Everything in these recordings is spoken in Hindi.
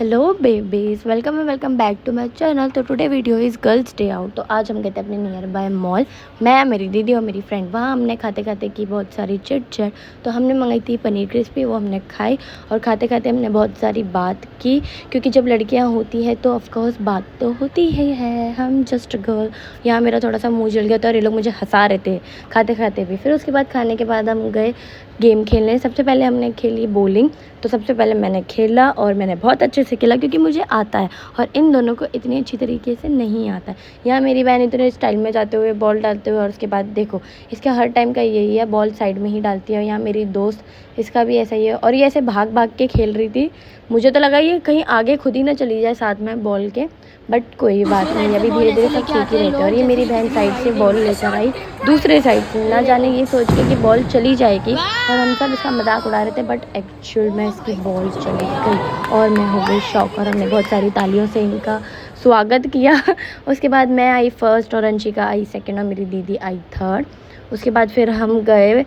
Hello babies, welcome back to my channel. तो today video is girls day out. तो आज हम गए थे अपने नियर बाय मॉल, मैं, मेरी दीदी और मेरी फ्रेंड। वहाँ हमने खाते खाते की बहुत सारी चिट चैट। तो हमने मंगाई थी पनीर क्रिस्पी, वो हमने खाई और खाते खाते हमने बहुत सारी बात की, क्योंकि जब लड़कियाँ होती है तो ऑफकोर्स बात तो होती ही है। हम जस्ट गर्ल। यहाँ मेरा थोड़ा सा मुँह जल गया था और ये लोग मुझे हंसा रहे थे खाते खाते भी। फिर उसके बाद खाने के बाद हम गए गेम खेलने। सबसे पहले हमने खेली बॉलिंग। तो सबसे पहले मैंने खेला और मैंने बहुत अच्छे से खेला, क्योंकि मुझे आता है और इन दोनों को इतनी अच्छी तरीके से नहीं आता है। यहाँ मेरी बहन इतने स्टाइल में जाते हुए बॉल डालते हुए, और उसके बाद देखो इसका हर टाइम का यही है, बॉल साइड में ही डालती है। और यहाँ मेरी दोस्त, इसका भी ऐसा ही है। और ये ऐसे भाग भाग के खेल रही थी, मुझे तो लगा ये कहीं आगे खुद ही ना चली जाए साथ में बॉल के, बट कोई बात नहीं, अभी धीरे धीरे सब सीख ही रहते हैं। और ये मेरी बहन साइड से बॉल लेकर आई दूसरे साइड से, ना जाने ये सोच के कि बॉल चली जाएगी, और हम सब इसका मजाक उड़ा रहे थे, बट एक्चुअल में इसकी बॉल चली गई और मैं हो गई शॉक। और हमने बहुत सारी तालियों से इनका स्वागत किया। उसके बाद मैं आई फर्स्ट और अंशिका आई सेकेंड और मेरी दीदी आई थर्ड। उसके बाद फिर हम गए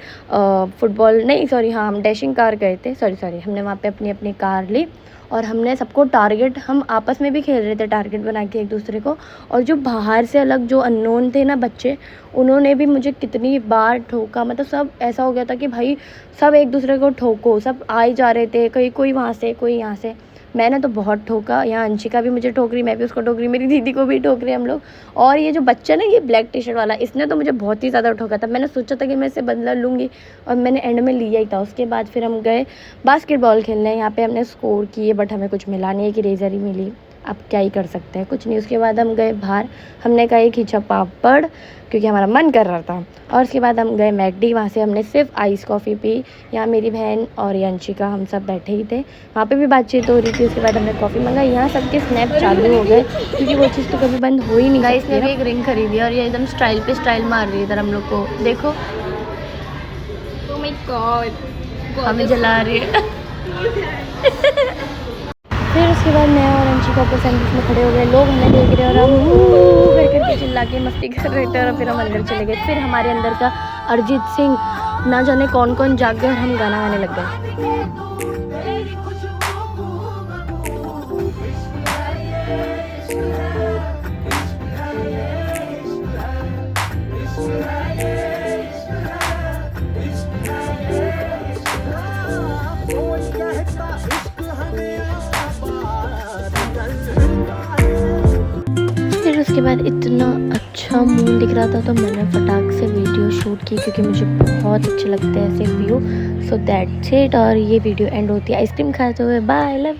फुटबॉल नहीं सॉरी हाँ हम डैशिंग कार गए थे, सॉरी हमने वहाँ पे अपनी अपनी कार ली और हमने सबको टारगेट, हम आपस में भी खेल रहे थे टारगेट बना के एक दूसरे को। और जो बाहर से अलग जो अननोन थे ना बच्चे, उन्होंने भी मुझे कितनी बार ठोका। मतलब सब ऐसा हो गया था कि भाई सब एक दूसरे को ठोको, सब आ ही जा रहे थे, कोई वहाँ से कोई यहाँ से। मैंने तो बहुत ठोका, यहाँ अंशिका भी मुझे ठोक रही, मैं भी उसको ठोक रही, मेरी दीदी को भी ठोक रहे हम लोग। और ये जो बच्चा ना, ये ब्लैक टी शर्ट वाला, इसने तो मुझे बहुत ही ज़्यादा ठोका था। मैंने सोचा था कि मैं इससे बदला लूँगी और मैंने एंड में लिया ही था। उसके बाद फिर हम गए बास्केटबॉल खेलने। यहाँ पे हमने स्कोर किए, बट हमें कुछ मिला नहीं, एक इरेजर ही मिली। अब क्या ही कर सकते हैं, कुछ नहीं। उसके बाद हम गए बाहर, हमने कहा एक खींचा पापड़, क्योंकि हमारा मन कर रहा था। और उसके बाद हम गए मैकडी, वहाँ से हमने सिर्फ आइस कॉफ़ी पी। यहाँ मेरी बहन और अंशिका हम सब बैठे ही थे, वहाँ पे भी बातचीत हो रही थी। उसके बाद हमने कॉफ़ी मंगाई। यहाँ सबके स्नैप चालू हो गए, क्योंकि वो चीज़ तो कभी बंद हो ही नहीं सकती। इसने भी एक रिंग खरीदी और ये एकदम स्टाइल पे स्टाइल मार रही है इधर हम लोग को, देखो हमें जला रही है। फिर उसके बाद मैं और अंशिका को सैंडविच में खड़े हो गए, लोग हमें देख रहे और हम करके चिल्ला के मस्ती कर रहे थे। और फिर हम अंदर चले गए। फिर हमारे अंदर का अरिजीत सिंह, ना जाने कौन कौन जाग गए और हम गाना गाने लग गए। फिर उसके बाद इतना अच्छा मून दिख रहा था, तो मैंने फटाक से वीडियो शूट की, क्योंकि मुझे बहुत अच्छे लगते हैं ऐसे व्यू। So that's it. और ये वीडियो एंड होती है आइसक्रीम खाते हुए। Bye, love.